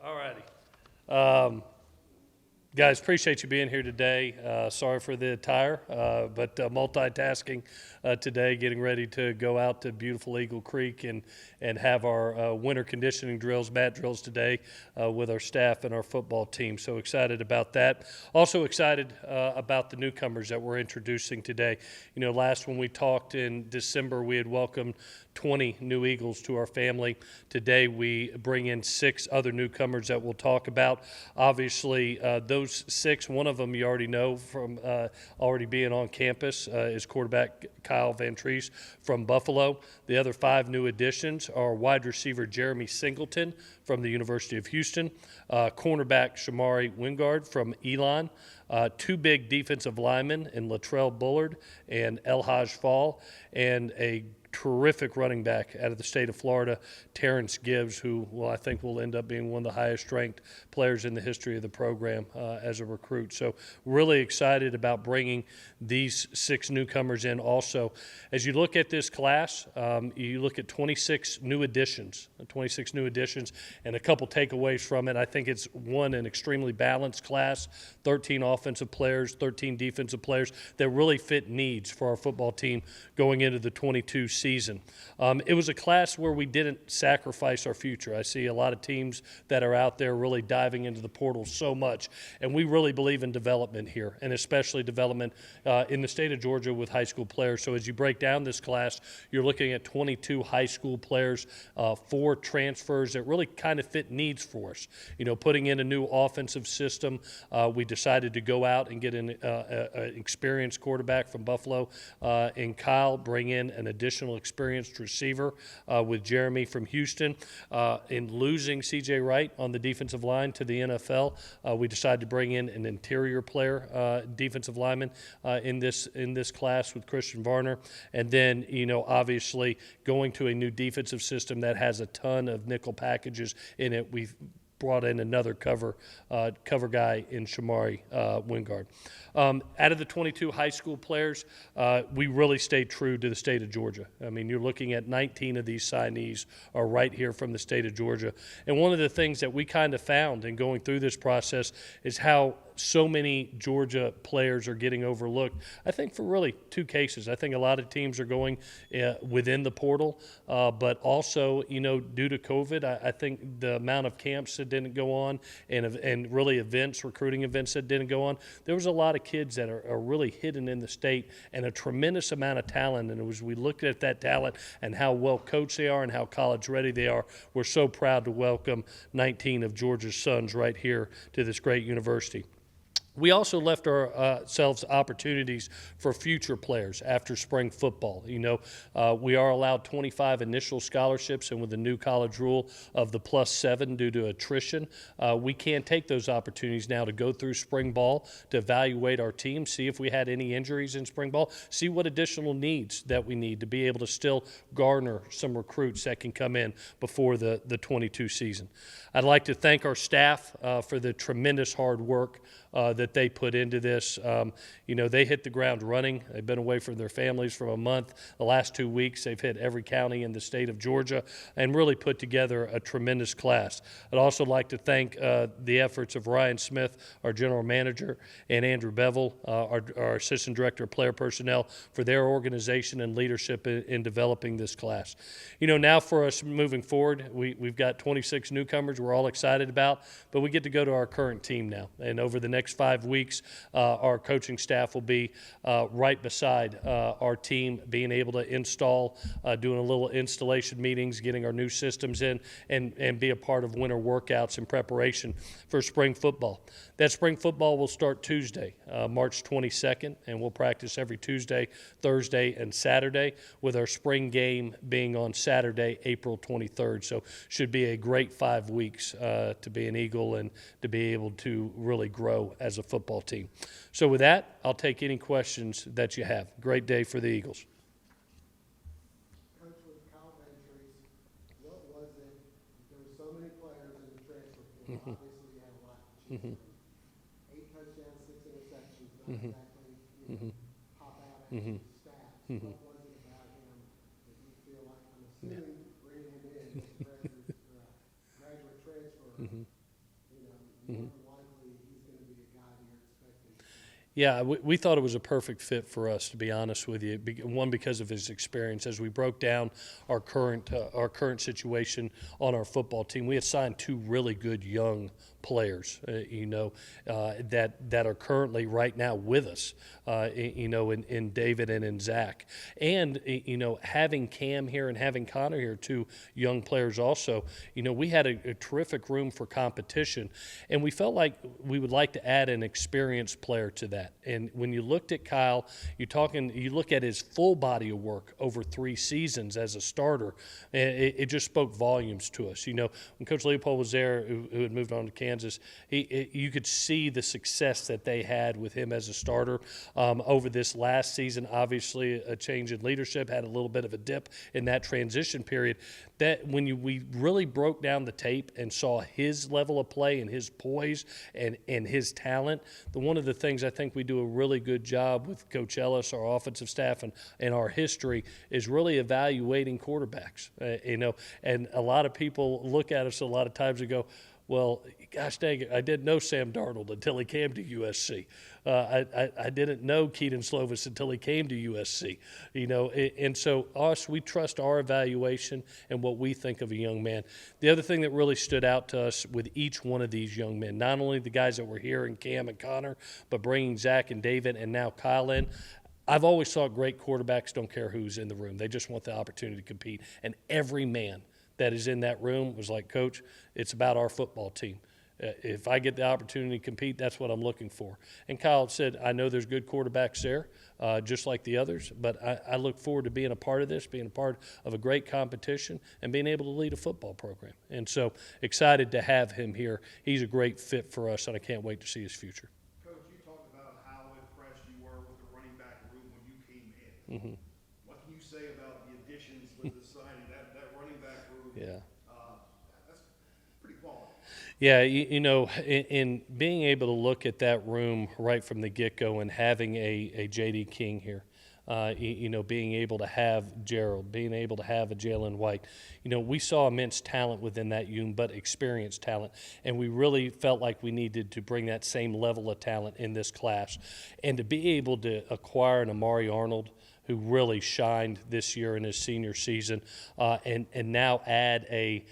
All righty. Guys, appreciate you being here today. Sorry for the attire, but multitasking today, getting ready to go out to beautiful Eagle Creek and have our winter conditioning drills, mat drills today with our staff and our football team. So excited about that. Also excited about the newcomers that we're introducing today. You know, last when we talked in December, we had welcomed 20 new Eagles to our family. Today we bring in 6 other newcomers that we'll talk about. Obviously, those 6, one of them you already know from already being on campus is quarterback Kyle Vantrease from Buffalo. The other 5 new additions are wide receiver Jeremy Singleton from the University of Houston, cornerback Shamari Wingard from Elon, 2 big defensive linemen in Latrell Bullard and Elhaj Fall, and a terrific running back out of the state of Florida, Terrence Gibbs, who I think will end up being one of the highest ranked players in the history of the program as a recruit. So really excited about bringing these 6 newcomers in also. As you look at this class, you look at 26 new additions, and a couple takeaways from it. I think it's, one, an extremely balanced class, 13 offensive players, 13 defensive players that really fit needs for our football team going into the 22 season. It was a class where we didn't sacrifice our future. I see a lot of teams that are out there really diving into the portal so much, and we really believe in development here, and especially development in the state of Georgia with high school players. So as you break down this class, you're looking at 22 high school players, 4 transfers that really kind of fit needs for us. You know, putting in a new offensive system, we decided to go out and get an experienced quarterback from Buffalo and Kyle, bring in an additional experienced receiver with Jeremy from Houston. In losing C.J. Wright on the defensive line to the NFL, we decided to bring in an interior player, defensive lineman in this class with Christian Varner. And then, you know, obviously going to a new defensive system that has a ton of nickel packages in it, we've brought in another cover guy in Shamari Wingard. Out of the 22 high school players, we really stayed true to the state of Georgia. I mean, you're looking at 19 of these signees are right here from the state of Georgia. And one of the things that we kind of found in going through this process is how so many Georgia players are getting overlooked. I think for really 2 cases. I think a lot of teams are going within the portal, but also, you know, due to COVID, I think the amount of camps that didn't go on and really events, recruiting events that didn't go on, there was a lot of kids that are really hidden in the state and a tremendous amount of talent. And as we looked at that talent and how well coached they are and how college ready they are, we're so proud to welcome 19 of Georgia's sons right here to this great university. We also left ourselves opportunities for future players after spring football. You know, we are allowed 25 initial scholarships, and with the new college rule of the +7 due to attrition, we can take those opportunities now to go through spring ball, to evaluate our team, see if we had any injuries in spring ball, see what additional needs that we need to be able to still garner some recruits that can come in before the 22 season. I'd like to thank our staff for the tremendous hard work that they put into this. You know, they hit the ground running. They've been away from their families for a month. The last 2 weeks, they've hit every county in the state of Georgia and really put together a tremendous class. I'd also like to thank the efforts of Ryan Smith, our general manager, and Andrew Bevel, our assistant director of player personnel, for their organization and leadership in developing this class. You know, now for us moving forward, we've got 26 newcomers we're all excited about, but we get to go to our current team now. And over the next 5 weeks, our coaching staff will be right beside our team, being able to install, doing a little installation meetings, getting our new systems in, and be a part of winter workouts in preparation for spring football. That spring football will start Tuesday, March 22nd, and we'll practice every Tuesday, Thursday, and Saturday, with our spring game being on Saturday, April 23rd. So should be a great 5 weeks to be an Eagle and to be able to really grow as a football team. So with that, I'll take any questions that you have. Great day for the Eagles. Coach, with Kyle Vantrease, what was it? There were so many players in the transfer portal. Obviously, you had a lot to choose from. 8 touchdowns, 6 interceptions, not exactly, you know, pop out at the stats. What was it about him that you feel like, I'm assuming bringing him in as a graduate transfer, what was it about him that you feel like, I'm assuming bringing him in as a graduate transfer, that you feel like he was Yeah, we thought it was a perfect fit for us, to be honest with you. One, because of his experience. As we broke down our current situation on our football team, we had signed two really good young players, that are currently right now with us, in David and in Zach. And, having Cam here and having Connor here, two young players also, we had a terrific room for competition. And we felt like we would like to add an experienced player to that. And when you looked at Kyle, you look at his full body of work over 3 seasons as a starter, it just spoke volumes to us. When Coach Leopold was there, who had moved on to Kansas, you could see the success that they had with him as a starter over this last season. Obviously, a change in leadership had a little bit of a dip in that transition period. That when we really broke down the tape and saw his level of play and his poise and his talent, one of the things I think we do a really good job with Coach Ellis, our offensive staff, and our history is really evaluating quarterbacks. And a lot of people look at us a lot of times and go, well, gosh dang it, I didn't know Sam Darnold until he came to USC. I didn't know Keaton Slovis until he came to USC. And so we trust our evaluation and what we think of a young man. The other thing that really stood out to us with each one of these young men, not only the guys that were here in Cam and Connor, but bringing Zach and David and now Kyle in, I've always thought great quarterbacks don't care who's in the room. They just want the opportunity to compete. And every man that is in that room was like, Coach, it's about our football team. If I get the opportunity to compete, that's what I'm looking for. And Kyle said, I know there's good quarterbacks there, just like the others, but I look forward to being a part of this, being a part of a great competition, and being able to lead a football program. And so excited to have him here. He's a great fit for us, and I can't wait to see his future. Coach, you talked about how impressed you were with the running back room when you came in. Mm-hmm. What can you say about the additions with the signing, that running back room? Yeah. That's pretty quality. Yeah, in being able to look at that room right from the get-go and having a J.D. King here, being able to have Gerald, being able to have a Jalen White, we saw immense talent within that room, but experienced talent, and we really felt like we needed to bring that same level of talent in this class. And to be able to acquire an Amari Arnold, who really shined this year in his senior season, and now add a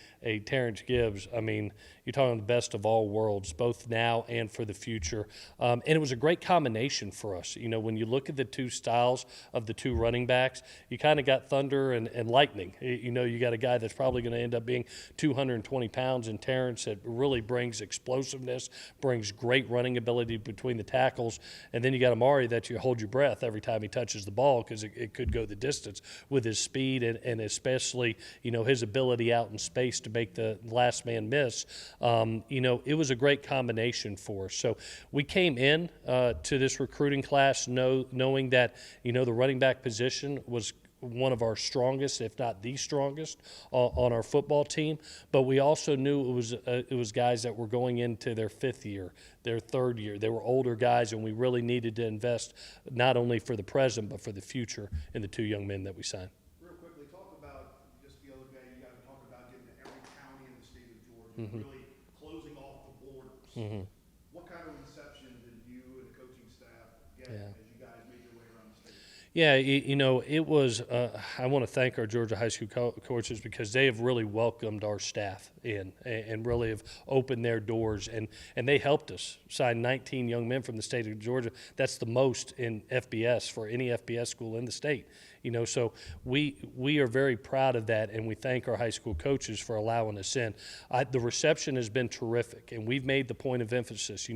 Terrence Gibbs. I mean, you're talking the best of all worlds, both now and for the future. And it was a great combination for us. When you look at the two styles of the two running backs, you kind of got thunder and lightning. You got a guy that's probably going to end up being 220 pounds in Terrence that really brings explosiveness, brings great running ability between the tackles. And then you got Amari that you hold your breath every time he touches the ball because it could go the distance with his speed and especially, his ability out in space to make the last man miss. It was a great combination for us. So we came in to this recruiting class knowing that, the running back position was one of our strongest, if not the strongest, on our football team. But we also knew it was guys that were going into their 5th year, their 3rd year. They were older guys, and we really needed to invest not only for the present but for the future in the two young men that we signed. Real quickly, talk about just the other day. You guys talked about getting to every county in the state of Georgia, really closing off the borders. Mm-hmm. What kind of reception did you and the coaching staff get as you guys made your way around the state? Yeah, it was, I want to thank our Georgia high school coaches because they have really welcomed our staff in and really have opened their doors. And they helped us sign 19 young men from the state of Georgia. That's the most in FBS for any FBS school in the state. So we are very proud of that, and we thank our high school coaches for allowing us in. The reception has been terrific, and we've made the point of emphasis.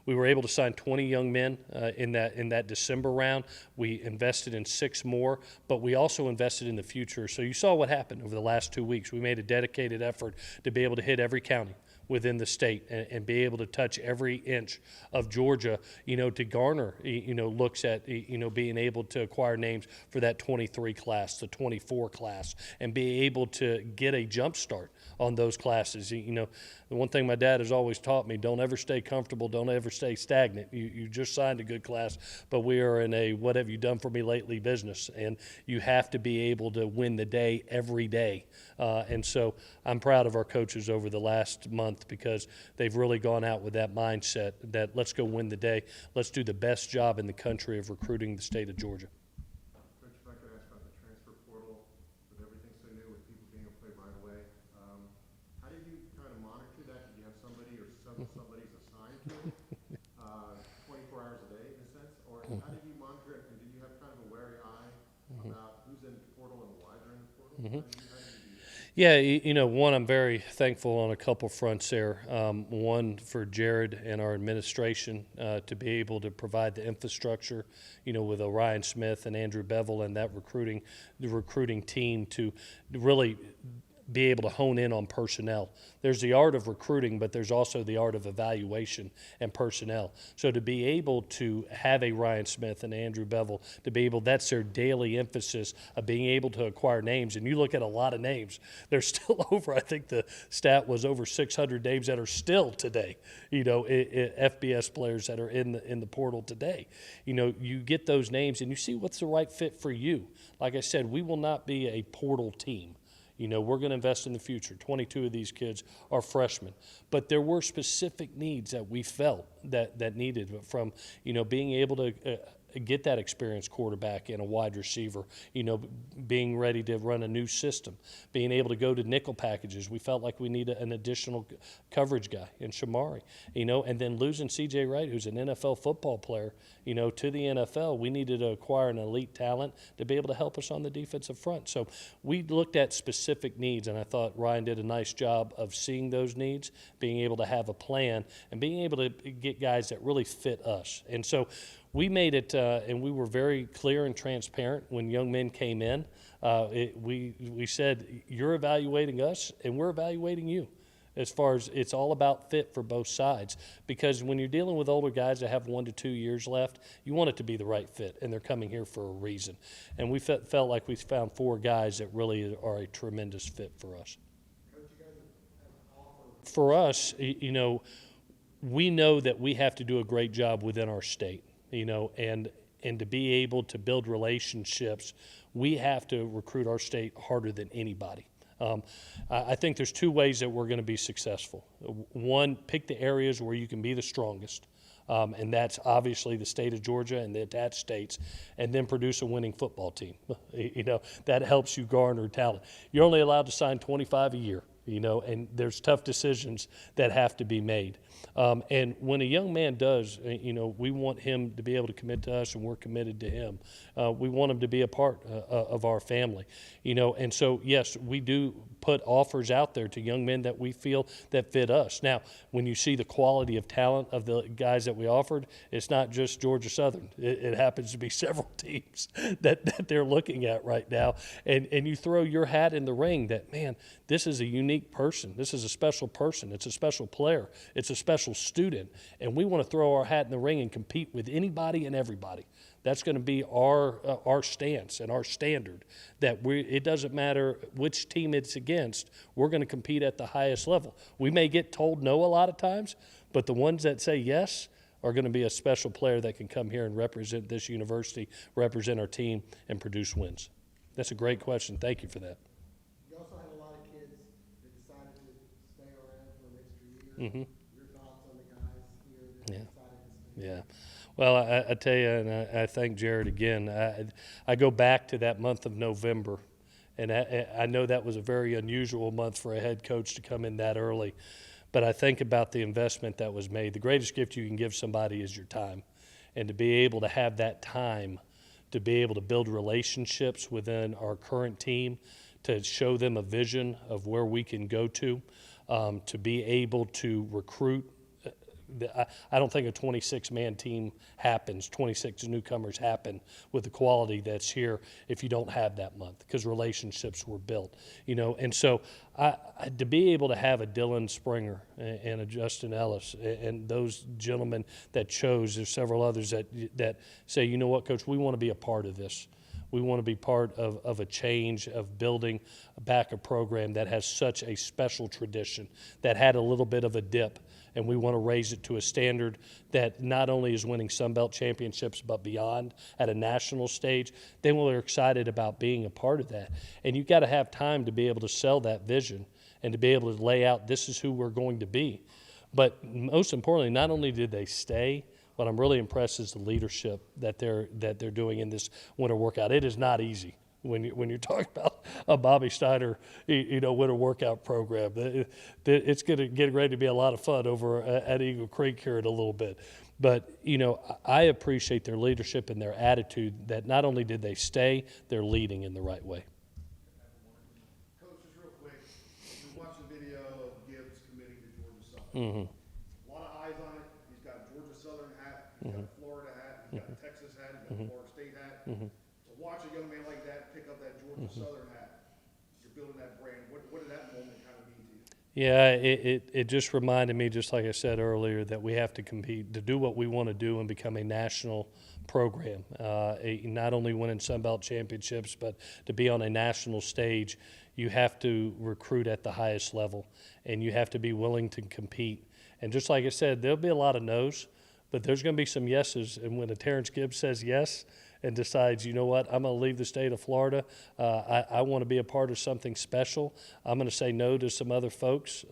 We were able to sign 20 young men in that December round. We invested in 6 more, but we also invested in the future. So you saw what happened over the last 2 weeks. We made a dedicated effort to be able to hit every county within the state and be able to touch every inch of Georgia, to garner, looks at, being able to acquire names for that 23 class, the 24 class, and be able to get a jump start on those classes. The one thing my dad has always taught me, don't ever stay comfortable, don't ever stay stagnant. You just signed a good class, but we are in a what have you done for me lately business, and you have to be able to win the day every day. And so I'm proud of our coaches over the last month month because they've really gone out with that mindset that let's go win the day. Let's do the best job in the country of recruiting the state of Georgia. Coach, if I could ask about the transfer portal, with everything so new, with people being able to play right away, how did you kind of monitor that? Did you have somebody or somebody's assigned to it, 24 hours a day in a sense? Or how did you monitor it, and did you have kind of a wary eye about who's in the portal and why they're in the portal? How did you do that? Yeah, one, I'm very thankful on a couple fronts there. One, for Jared and our administration to be able to provide the infrastructure, with Orion Smith and Andrew Bevel and that the recruiting team to really be able to hone in on personnel. There's the art of recruiting, but there's also the art of evaluation and personnel. So to be able to have a Ryan Smith and Andrew Bevel, that's their daily emphasis of being able to acquire names. And you look at a lot of names, there's still over, I think the stat was over 600 names that are still today, FBS players that are in the portal today. You get those names and you see what's the right fit for you. Like I said, we will not be a portal team. We're going to invest in the future. 22 of these kids are freshmen. But there were specific needs that we felt that needed from, being able to get that experienced quarterback and a wide receiver, being ready to run a new system, being able to go to nickel packages. We felt like we needed an additional coverage guy in Shamari, and then losing C.J. Wright, who's an NFL football player, to the NFL, we needed to acquire an elite talent to be able to help us on the defensive front. So we looked at specific needs, and I thought Ryan did a nice job of seeing those needs, being able to have a plan, and being able to get guys that really fit us. And so we made it, and we were very clear and transparent when young men came in. We said, you're evaluating us, and we're evaluating you. As far as it's all about fit for both sides. Because when you're dealing with older guys that have 1 to 2 years left, you want it to be the right fit, and they're coming here for a reason. And we felt like we found 4 guys that really are a tremendous fit for us. For us, we know that we have to do a great job within our state, and to be able to build relationships, we have to recruit our state harder than anybody. I think there's 2 ways that we're going to be successful. One, pick the areas where you can be the strongest, and that's obviously the state of Georgia and the attached states, and then produce a winning football team. That helps you garner talent. You're only allowed to sign 25 a year. And there's tough decisions that have to be made. And when a young man does, we want him to be able to commit to us, and we're committed to him. We want him to be a part of our family, and so, yes, we do put offers out there to young men that we feel that fit us. Now, when you see the quality of talent of the guys that we offered, it's not just Georgia Southern. It happens to be several teams that they're looking at right now. And you throw your hat in the ring that, man, this is a unique person. This is a special person. It's a special player. It's a special student. And we want to throw our hat in the ring and compete with anybody and everybody. That's going to be our stance and our standard, that it doesn't matter which team it's against, we're going to compete at the highest level. We may get told no a lot of times, but the ones that say yes are going to be a special player that can come here and represent this university, represent our team, and produce wins. That's a great question. Thank you for that. You also had a lot of kids that decided to stay around for an extra year. Your thoughts on the guys here that decided to stay? Yeah. Well, I tell you, and I thank Jared again. I go back to that month of November, and I know that was a very unusual month for a head coach to come in that early. But I think about the investment that was made. The greatest gift you can give somebody is your time. And to be able to have that time to be able to build relationships within our current team, to show them a vision of where we can go to be able to recruit. I don't think a 26-man team happens, 26 newcomers happen with the quality that's here if you don't have that month, because relationships were built, And so to be able to have a Dylan Springer and a Justin Ellis and those gentlemen that chose, there's several others that say, you know what, Coach, we want to be a part of this. We want to be part of a change, of building back a program that has such a special tradition, that had a little bit of a dip, and we want to raise it to a standard that not only is winning Sun Belt championships, but beyond at a national stage. Then we're excited about being a part of that. And you've got to have time to be able to sell that vision and to be able to lay out, this is who we're going to be. But most importantly, not only did they stay, what I'm really impressed is the leadership that they're doing in this winter workout. It is not easy when you're talking about a Bobby Steiner, winter workout program. It's going to get ready to be a lot of fun over at Eagle Creek here in a little bit. But I appreciate their leadership and their attitude. That not only did they stay, they're leading in the right way. Coach, just real quick, we watched the video of Gibbs committing to Georgia Southern. A lot of eyes on it. He's got Georgia Southern hat, he's got a Florida hat, he's got a Texas hat, he's got a Florida State hat. To watch a young man like that pick up that Georgia Southern hat, you're building that brand. What did that moment kind of mean to you? Yeah, it just reminded me, just like I said earlier, that we have to compete to do what we want to do and become a national program. Not only winning Sun Belt championships, but to be on a national stage, you have to recruit at the highest level, and you have to be willing to compete. And just like I said, there'll be a lot of no's, but there's going to be some yeses. And when a Terrence Gibbs says yes and decides, you know what, I'm going to leave the state of Florida, I want to be a part of something special, I'm going to say no to some other folks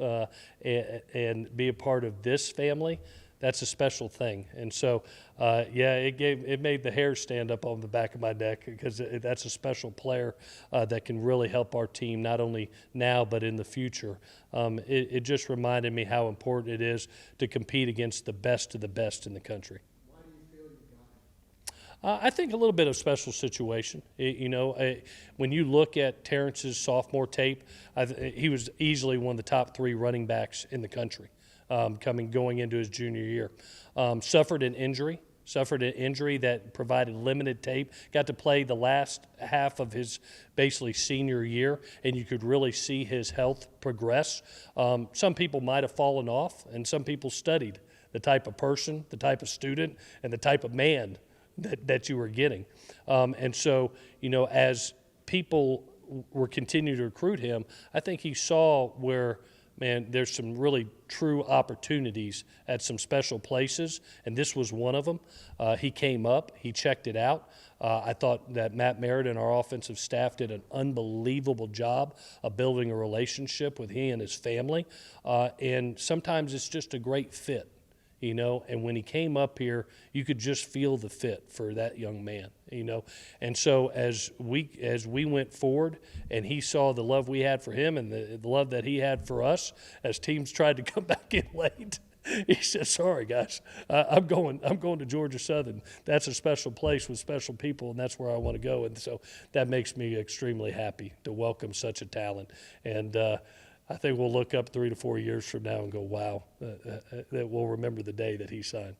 and be a part of this family, that's a special thing. And so, it made the hair stand up on the back of my neck, because that's a special player that can really help our team, not only now but in the future. It just reminded me how important it is to compete against the best of the best in the country. Why do you feel you got it? I think a little bit of special situation. When you look at Terrence's sophomore tape, he was easily one of the top 3 running backs in the country going into his junior year. Suffered an injury that provided limited tape, got to play the last half of his basically senior year, and you could really see his health progress. Some people might have fallen off, and some people studied the type of person, the type of student, and the type of man that you were getting. And so, as people were continuing to recruit him, I think he saw where, man, there's some really true opportunities at some special places, and this was one of them. He came up, he checked it out. I thought that Matt Merritt and our offensive staff did an unbelievable job of building a relationship with he and his family, and sometimes it's just a great fit. And when he came up here, you could just feel the fit for that young man, And so as we went forward and he saw the love we had for him and the love that he had for us, as teams tried to come back in late, he said, sorry, guys, I'm going to Georgia Southern. That's a special place with special people, and that's where I want to go. And so that makes me extremely happy to welcome such a talent. And I think we'll look up 3 to 4 years from now and go, wow, that we'll remember the day that he signed.